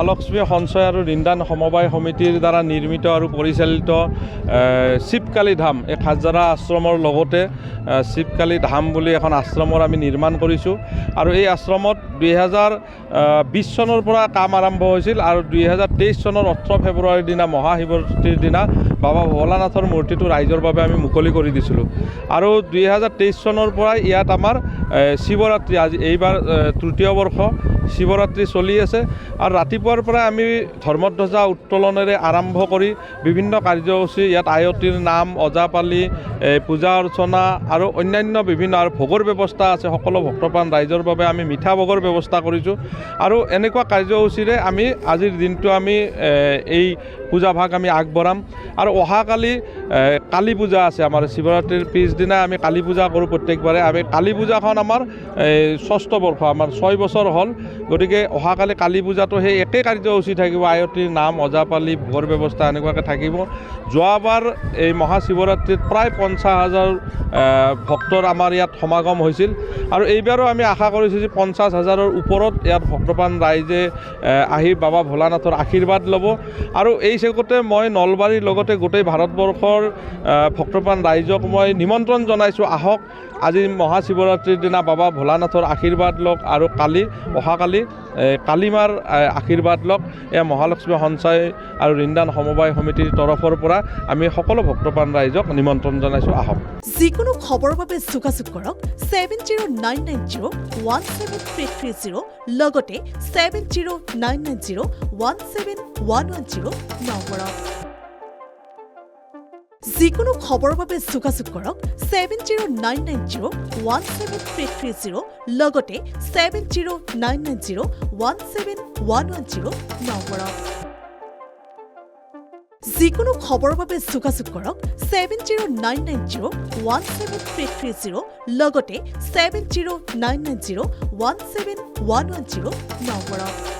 মহালক্ষ্মী সঞ্চয় আৰু ঋণদান সমবায় সমিতিৰ দ্বাৰা নিৰ্মিত আৰু পৰিচালিত শিৱকালী ধাম এই খাজাৰা আশ্ৰমৰ লগতে শিৱকালী ধাম বুলি এখন আশ্ৰমৰ আমি নিৰ্মাণ কৰিছোঁ আৰু এই আশ্ৰমত 2020 চনৰ পৰা কাম আৰম্ভ হৈছিল আৰু 2023 চনৰ 18 ফেব্ৰুৱাৰীৰ দিনা মহাশিৱৰাত্ৰিৰ দিনা বাবা ভোলানাথৰ মূৰ্তিটো ৰাইজৰ বাবে আমি মুকলি কৰি দিছিলোঁ আৰু 2023 চনৰ পৰা ইয়াত আমাৰ শিৱৰাত্ৰি আজি এইবাৰ তৃতীয় বৰ্ষ শিৱৰাত্ৰি চলি আছে আৰু ৰাতিপুৱাৰ পৰা আমি ধৰ্মধ্বজা উত্তোলনেৰে আৰম্ভ কৰি বিভিন্ন কাৰ্যসূচী ইয়াত আয়তীৰ নাম ওজাপালি পূজা অৰ্চনা আৰু অন্যান্য বিভিন্ন আৰু ভোগৰ ব্যৱস্থা আছে সকলো ভক্তপ্ৰাণ ৰাইজৰ বাবে আমি মিঠা ভোগৰ ব্যৱস্থা কৰিছোঁ আৰু এনেকুৱা কাৰ্যসূচীৰে আমি আজিৰ দিনটো আমি এই পূজাভাগ আমি আগবঢ়াম আৰু অহাকালি কালী পূজা আছে আমাৰ শিৱৰাত্ৰিৰ পিছদিনা আমি কালী পূজা কৰোঁ প্ৰত্যেকবাৰে আমি কালী পূজাখন আমাৰ ষষ্ঠ বৰ্ষ আমাৰ 6 বছৰ হ'ল গতিকে অহাকালি কালী পূজাটো সেই একেই কাৰ্যসূচী থাকিব আয়তীৰ নাম ওজাপালি ভোগৰ ব্যৱস্থা এনেকুৱাকৈ থাকিব যোৱাবাৰ এই মহাশিৱৰাত্ৰিত প্ৰায় 50,000 ভক্তৰ আমাৰ ইয়াত সমাগম হৈছিল আৰু এইবাৰো আমি আশা কৰিছোঁ যে 50,000ৰ ওপৰত ইয়াত ভক্তপ্ৰাণ ৰাইজে আহি বাবা ভোলানাথৰ আশীৰ্বাদ ল'ব আৰু এই চেগতে মই নলবাৰীৰ লগতে গোটেই ভাৰতবৰ্ষৰ ভক্তপ্ৰাণ ৰাইজক মই নিমন্ত্ৰণ জনাইছোঁ আহক আজি মহাশিৱৰাত্ৰিৰ দিনা বাবা ভোলানাথৰ আশীৰ্বাদ লওক আৰু অহাকালি কালীমাৰ আশীৰ্বাদ লওক এয়া মহালক্ষ্মী সঞ্চয় আৰু ঋণদান সমবায় সমিতিৰ তৰফৰ পৰা আমি সকলো ভক্তপ্ৰাণ ৰাইজক নিমন্ত্ৰণ জনাইছোঁ আহক যিকোনো খবৰৰ বাবে যোগাযোগ কৰক 7099017330 লগতে 7099017110 নম্বৰত যিকোনো খবৰৰ বাবে যোগাযোগ কৰক 7099017330 লগতে 7099017110 নম্বৰত যিকোনো খবৰৰ বাবে যোগাযোগ কৰক 7099017330 লগতে 7099017110 নম্বৰত